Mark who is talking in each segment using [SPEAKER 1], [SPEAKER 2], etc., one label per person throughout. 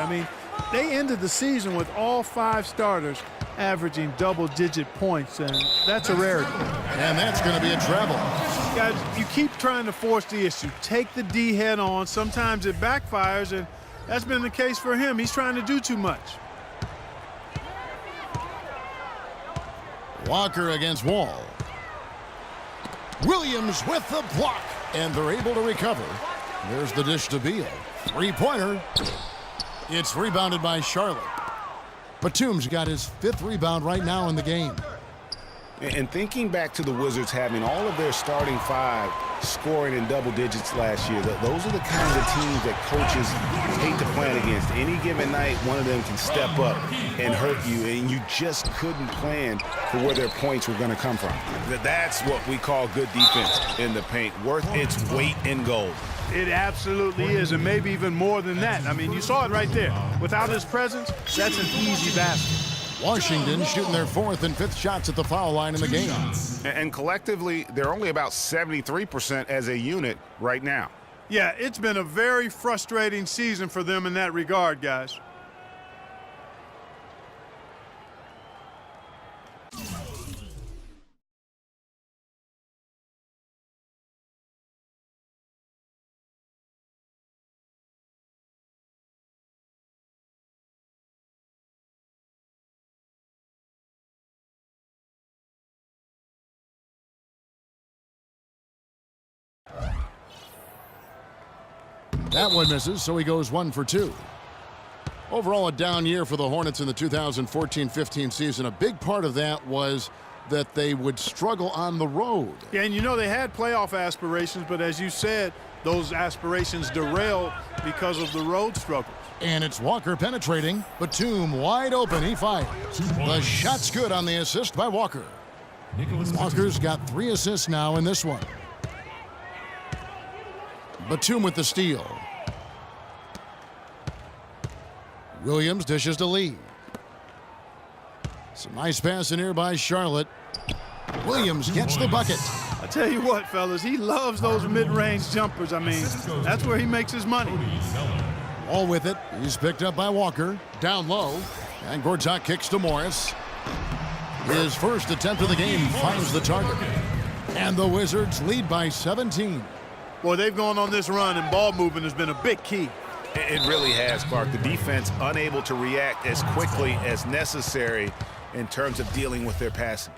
[SPEAKER 1] I mean, they ended the season with all 5 starters averaging double-digit points, and that's a rarity.
[SPEAKER 2] And that's going to be a treble.
[SPEAKER 1] Guys, you keep trying to force the issue. Take the D head on. Sometimes it backfires, and that's been the case for him. He's trying to do too much.
[SPEAKER 2] Walker against Wall. Williams with the block, and they're able to recover. There's the dish to Beal. Three-pointer. It's rebounded by Charlotte. Batum's got his 5th rebound right now in the game.
[SPEAKER 3] And thinking back to the Wizards having all of their starting 5 scoring in double digits last year, those are the kinds of teams that coaches hate to plan against. Any given night, one of them can step up and hurt you, and you just couldn't plan for where their points were going to come from. That's what we call good defense in the paint, worth its weight in gold.
[SPEAKER 1] It absolutely is, and maybe even more than that. I mean, you saw it right there. Without his presence, that's an easy basket.
[SPEAKER 2] Washington shooting their 4th and 5th shots at the foul line in the game.
[SPEAKER 3] And collectively, they're only about 73% as a unit right now.
[SPEAKER 1] Yeah, it's been a very frustrating season for them in that regard, guys.
[SPEAKER 2] That one misses, so he goes 1 for 2. Overall, a down year for the Hornets in the 2014-15 season. A big part of that was that they would struggle on the road.
[SPEAKER 1] Yeah, and you know they had playoff aspirations, but as you said, those aspirations derailed because of the road struggles.
[SPEAKER 2] And it's Walker penetrating. Batum wide open. He fires. The shot's good on the assist by Walker. Walker's got 3 assists now in this one. Batum with the steal. Williams dishes to Lee. Some nice passing here by Charlotte. Williams gets the bucket.
[SPEAKER 1] I tell you what, fellas, he loves those mid-range jumpers. I mean, that's where he makes his money.
[SPEAKER 2] All with it. He's picked up by Walker. Down low. And Gortat kicks to Morris. His first attempt of the game finds the target. And the Wizards lead by 17.
[SPEAKER 1] Boy, they've gone on this run, and ball movement has been a big key.
[SPEAKER 3] It really has, Clark. The defense unable to react as quickly as necessary in terms of dealing with their passing.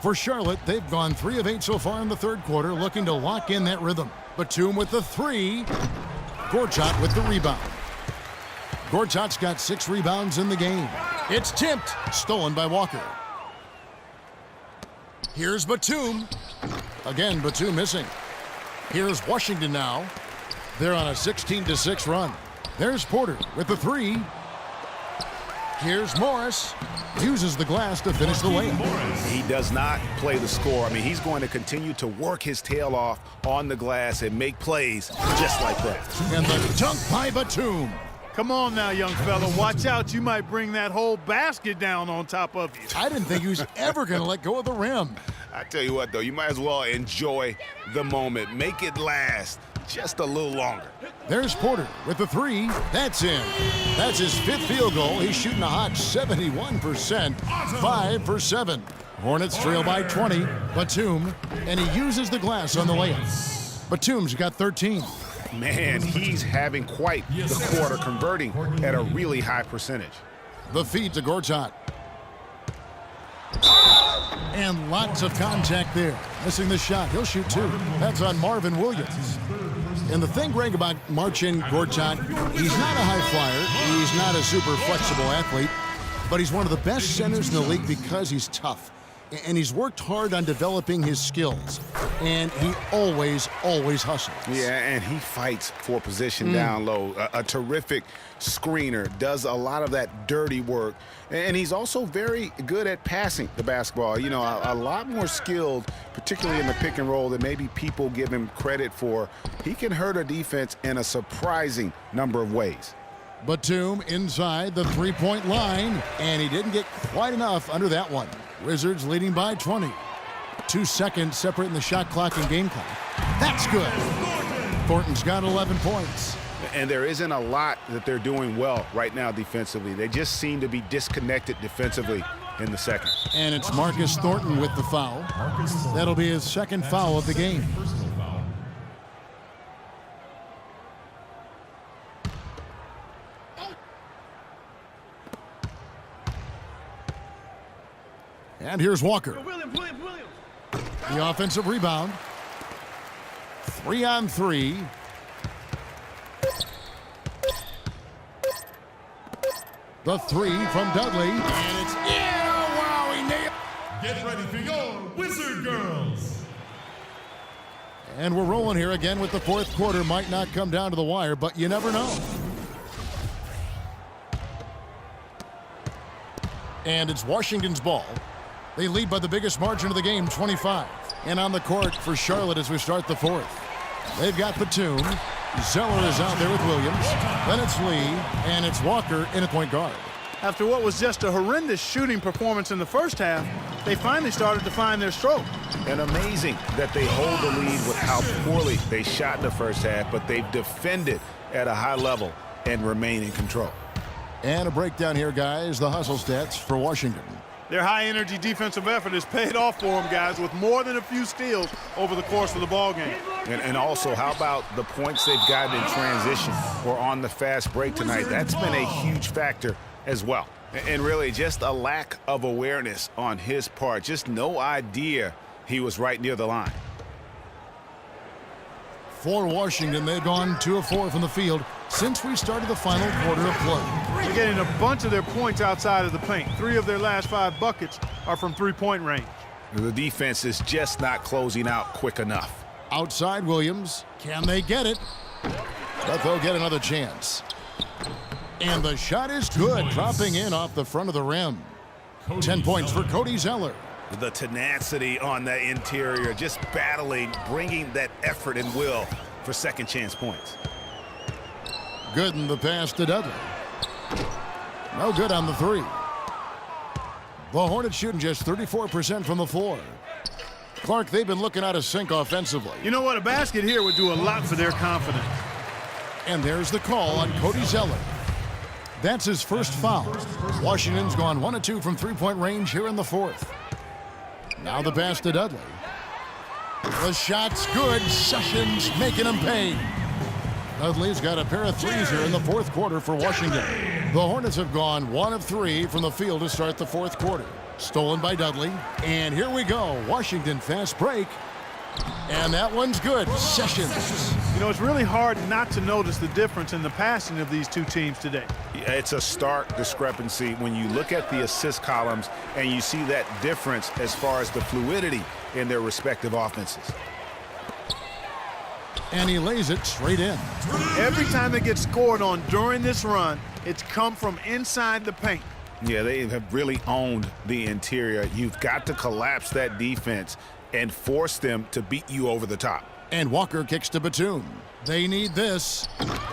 [SPEAKER 2] For Charlotte, they've gone 3 of 8 so far in the 3rd quarter, looking to lock in that rhythm. Batum with the 3. Gortat with the rebound. Gortat's got 6 rebounds in the game. It's tipped. Stolen by Walker. Here's Batum. Again, Batum missing. Here's Washington now. They're on a 16-6 run. There's Porter with the 3. Here's Morris. Uses the glass to finish the layup.
[SPEAKER 3] He does not play the score. I mean, he's going to continue to work his tail off on the glass and make plays just like that.
[SPEAKER 2] And the dunk by Batum.
[SPEAKER 1] Come on now, young fella. Watch out. You might bring that whole basket down on top of you.
[SPEAKER 2] I didn't think he was ever going to let go of the rim.
[SPEAKER 3] I tell you what, though, you might as well enjoy the moment. Make it last just a little longer.
[SPEAKER 2] There's Porter with the 3. That's in. That's his 5th field goal. He's shooting a hot 71%. 5 for 7. Hornets trail by 20. Batum, and he uses the glass on the layup. Batum's got 13.
[SPEAKER 3] Man, he's having quite the quarter, converting at a really high percentage.
[SPEAKER 2] The feed to Gortat. And lots of contact there. Missing the shot. He'll shoot 2. That's on Marvin Williams. And the thing, Greg, about Marcin Gortat, he's not a high flyer. He's not a super flexible athlete. But he's one of the best centers in the league because he's tough. And he's worked hard on developing his skills. And he always hustles.
[SPEAKER 3] Yeah, and he fights for position down low. A terrific screener, does a lot of that dirty work. And he's also very good at passing the basketball. You know, a lot more skilled, particularly in the pick and roll, than maybe people give him credit for. He can hurt a defense in a surprising number of ways.
[SPEAKER 2] Batum inside the 3-point line, and he didn't get quite enough under that one. Wizards leading by 20. 2 seconds separating the shot clock and game clock. That's good. Thornton's got 11 points.
[SPEAKER 3] And there isn't a lot that they're doing well right now defensively. They just seem to be disconnected defensively in the second.
[SPEAKER 2] And it's Marcus Thornton with the foul. That'll be his second foul of the game. And here's Walker. The offensive rebound. 3-on-3. The three from Dudley. And it's, wow, he nailed.
[SPEAKER 4] Get ready for your Wizard Girls.
[SPEAKER 2] And we're rolling here again with the fourth quarter. Might not come down to the wire, but you never know. And it's Washington's ball. They lead by the biggest margin of the game, 25. And on the court for Charlotte as we start the fourth. They've got Batum. Zeller is out there with Williams. Then it's Lee, and it's Walker in at point guard.
[SPEAKER 1] After what was just a horrendous shooting performance in the first half, they finally started to find their stroke.
[SPEAKER 3] And amazing that they hold the lead with how poorly they shot in the first half, but they've defended at a high level and remain in control.
[SPEAKER 2] And a breakdown here, guys. The hustle stats for Washington.
[SPEAKER 1] Their high-energy defensive effort has paid off for them, guys, with more than a few steals over the course of the ballgame.
[SPEAKER 3] And also, how about the points they've gotten in transition or on the fast break tonight? That's been a huge factor as well. And really, just a lack of awareness on his part. Just no idea he was right near the line.
[SPEAKER 2] For Washington, they've gone 2 of 4 from the field since we started the final quarter of play.
[SPEAKER 1] They're getting a bunch of their points outside of the paint. 3 of their last 5 buckets are from three-point range.
[SPEAKER 3] The defense is just not closing out quick enough.
[SPEAKER 2] Outside Williams. Can they get it? But they'll get another chance. And the shot is good, dropping in off the front of the rim. 10 points for Cody Zeller.
[SPEAKER 3] The tenacity on the interior, just battling, bringing that effort and will for second chance points.
[SPEAKER 2] Good in the pass to Dudley. No good on the three. The Hornets shooting just 34% from the floor. Clark, they've been looking out of sync offensively.
[SPEAKER 1] You know what? A basket here would do a lot for their confidence.
[SPEAKER 2] And there's the call on Cody Zeller. That's his first foul. Washington's gone 1 of 2 from three-point range here in the fourth. Now the pass to Dudley. The shot's good. Sessions making him pay. Dudley's got a pair of threes here in the fourth quarter for Washington. The Hornets have gone 1 of 3 from the field to start the fourth quarter. Stolen by Dudley. And here we go. Washington fast break. And that one's good. Sessions.
[SPEAKER 1] You know, it's really hard not to notice the difference in the passing of these two teams today.
[SPEAKER 3] It's a stark discrepancy when you look at the assist columns and you see that difference as far as the fluidity in their respective offenses.
[SPEAKER 2] And he lays it straight in.
[SPEAKER 1] Every time they get scored on during this run, it's come from inside the paint.
[SPEAKER 3] Yeah, they have really owned the interior. You've got to collapse that defense and force them to beat you over the top.
[SPEAKER 2] And Walker kicks to Batum. They need this.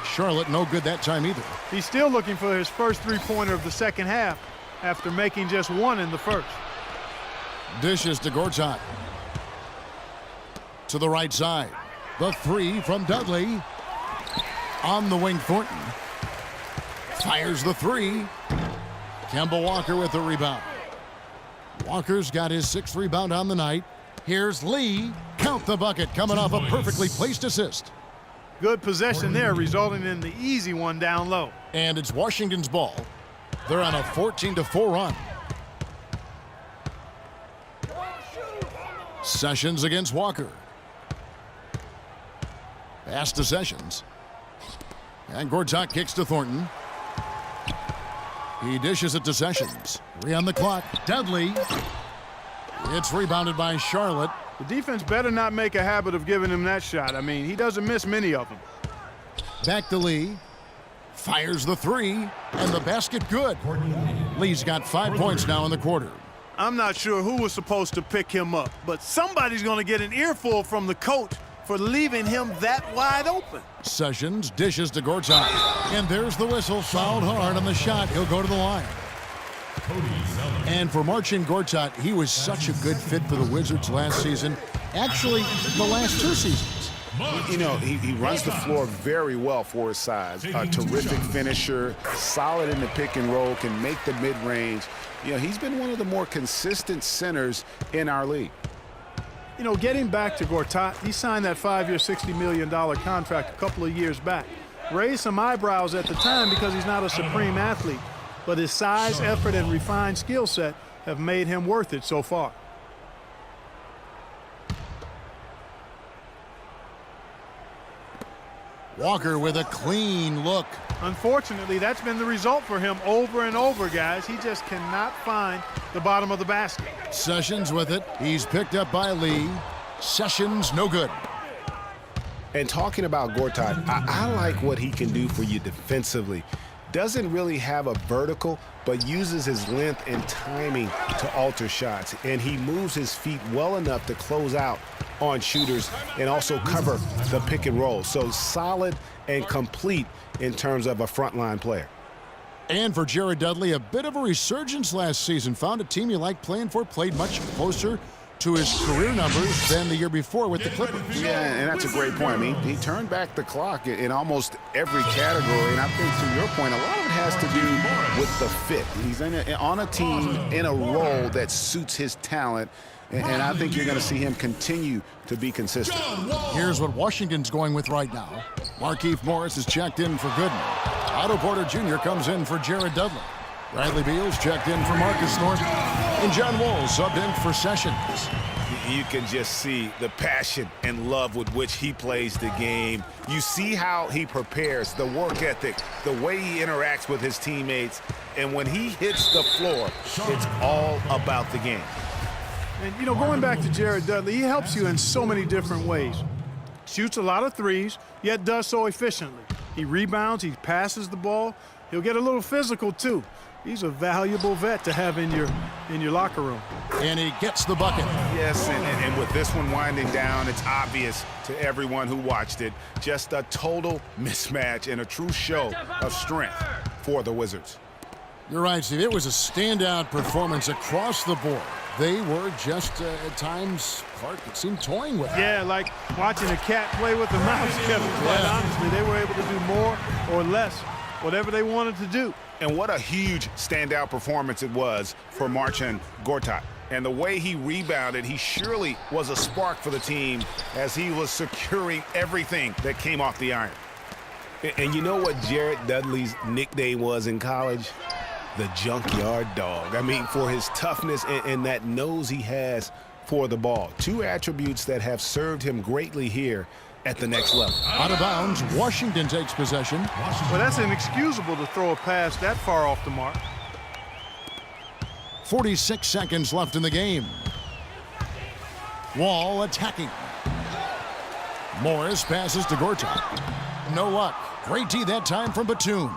[SPEAKER 2] Charlotte no good that time either.
[SPEAKER 1] He's still looking for his first three-pointer of the second half after making just 1 in the first.
[SPEAKER 2] Dishes to Gortat. To the right side. The three from Dudley. On the wing, Thornton. Fires the three. Kemba Walker with the rebound. Walker's got his 6th rebound on the night. Here's Lee. Count the bucket, coming off a perfectly placed assist.
[SPEAKER 1] Good possession there, resulting in the easy one down low.
[SPEAKER 2] And it's Washington's ball. They're on a 14-4 run. Sessions against Walker. Pass to Sessions. And Gortat kicks to Thornton. He dishes it to Sessions. 3 on the clock. Dudley. It's rebounded by Charlotte.
[SPEAKER 1] The defense better not make a habit of giving him that shot. I mean, he doesn't miss many of them.
[SPEAKER 2] Back to Lee. Fires the three. And the basket good. Lee's got 5 points now in the quarter.
[SPEAKER 1] I'm not sure who was supposed to pick him up, but somebody's going to get an earful from the coach for leaving him that wide open.
[SPEAKER 2] Sessions dishes to Gortat. And there's the whistle. Fouled hard on the shot. He'll go to the line. And for Marcin Gortat, he was such a good fit for the Wizards last season. Actually, the last 2 seasons.
[SPEAKER 3] You know, he runs the floor very well for his size. A terrific finisher, solid in the pick and roll, can make the mid-range. You know, he's been one of the more consistent centers in our league.
[SPEAKER 1] You know, getting back to Gortat, he signed that 5-year, $60 million contract a couple of years back. Raised some eyebrows at the time because he's not a supreme athlete, but his size, effort, and refined skill set have made him worth it so far.
[SPEAKER 2] Walker with a clean look.
[SPEAKER 1] Unfortunately, that's been the result for him over and over, guys. He just cannot find the bottom of the basket.
[SPEAKER 2] Sessions with it. He's picked up by Lee. Sessions, no good.
[SPEAKER 3] And talking about Gortat, I like what he can do for you defensively. Doesn't really have a vertical, but uses his length and timing to alter shots. And he moves his feet well enough to close out on shooters and also cover the pick and roll. So solid and complete in terms of a frontline player.
[SPEAKER 2] And for Jared Dudley, a bit of a resurgence last season. Found a team you like playing for, played much closer to his career numbers than the year before with the Clippers.
[SPEAKER 3] Yeah, and that's a great point. I mean, he turned back the clock in almost every category, and I think to your point, a lot of it has to do with the fit. He's on a team in a role that suits his talent, and I think you're going to see him continue to be consistent.
[SPEAKER 2] Here's what Washington's going with right now. Markieff Morris is checked in for Gooden. Otto Porter Jr. comes in for Jared Dudley. Bradley Beal's checked in for Marcus Thornton. And John Wall subbed in for Sessions.
[SPEAKER 3] You can just see the passion and love with which he plays the game. You see how he prepares, the work ethic, the way he interacts with his teammates. And when he hits the floor, it's all about the game.
[SPEAKER 1] And, you know, going back to Jared Dudley, he helps you in so many different ways. Shoots a lot of threes, yet does so efficiently. He rebounds, he passes the ball. He'll get a little physical, too. He's a valuable vet to have in your locker room.
[SPEAKER 2] And he gets the bucket.
[SPEAKER 3] Yes, and with this one winding down, it's obvious to everyone who watched it. Just a total mismatch and a true show of strength for the Wizards.
[SPEAKER 2] You're right, Steve. It was a standout performance across the board. They were just, at times, Clark, it seemed toying with it.
[SPEAKER 1] Yeah, like watching a cat play with a mouse, Kevin. Quite honestly, they were able to do more or less, whatever they wanted to do.
[SPEAKER 3] And what a huge standout performance it was for Marcin Gortat. And the way he rebounded, he surely was a spark for the team as he was securing everything that came off the iron. And you know what Jared Dudley's nickname was in college? The Junkyard Dog. I mean, for his toughness and that nose he has for the ball. Two attributes that have served him greatly here at the next level.
[SPEAKER 2] Out of bounds, Washington takes possession.
[SPEAKER 1] Well, that's inexcusable to throw a pass that far off the mark.
[SPEAKER 2] 46 seconds left in the game. Wall attacking. Morris passes to Gortat. No luck. Great D that time from Batum.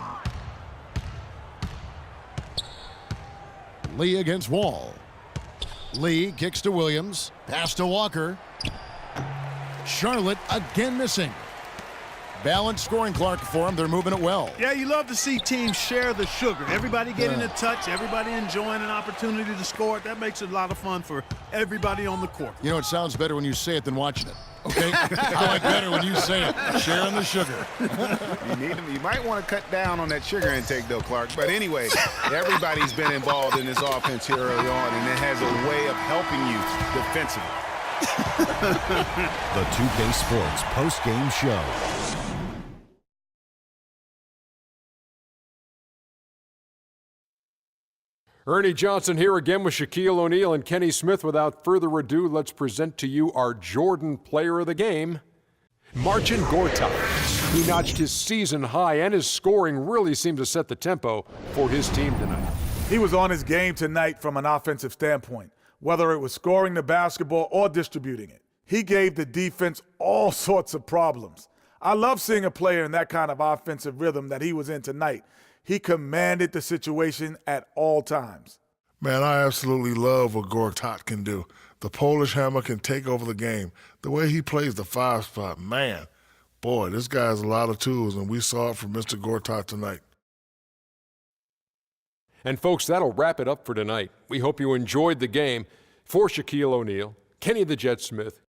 [SPEAKER 2] Lee against Wall. Lee kicks to Williams. Pass to Walker. Charlotte again missing. Balanced scoring, Clark, for them. They're moving it well.
[SPEAKER 1] Yeah, you love to see teams share the sugar. Everybody getting a touch, everybody enjoying an opportunity to score. That makes it a lot of fun for everybody on the court.
[SPEAKER 2] You know, it sounds better when you say it than watching it. Okay? I like better when you say it. Sharing the sugar.
[SPEAKER 3] You might want to cut down on that sugar intake, though, Clark. But anyway, everybody's been involved in this offense here early on, and it has a way of helping you defensively.
[SPEAKER 5] The 2K Sports post-game show.
[SPEAKER 6] Ernie Johnson here again with Shaquille O'Neal and Kenny Smith. Without further ado, let's present to you our Jordan Player of the Game, Marcin Gortat. He notched his season high, and his scoring really seemed to set the tempo for his team tonight.
[SPEAKER 7] He was on his game tonight from an offensive standpoint, whether it was scoring the basketball or distributing it. He gave the defense all sorts of problems. I love seeing a player in that kind of offensive rhythm that he was in tonight. He commanded the situation at all times.
[SPEAKER 8] Man, I absolutely love what Gortat can do. The Polish Hammer can take over the game. The way he plays the 5 spot, man, boy, this guy has a lot of tools, and we saw it from Mr. Gortat tonight.
[SPEAKER 6] And folks, that'll wrap it up for tonight. We hope you enjoyed the game. For Shaquille O'Neal, Kenny the Jet Smith,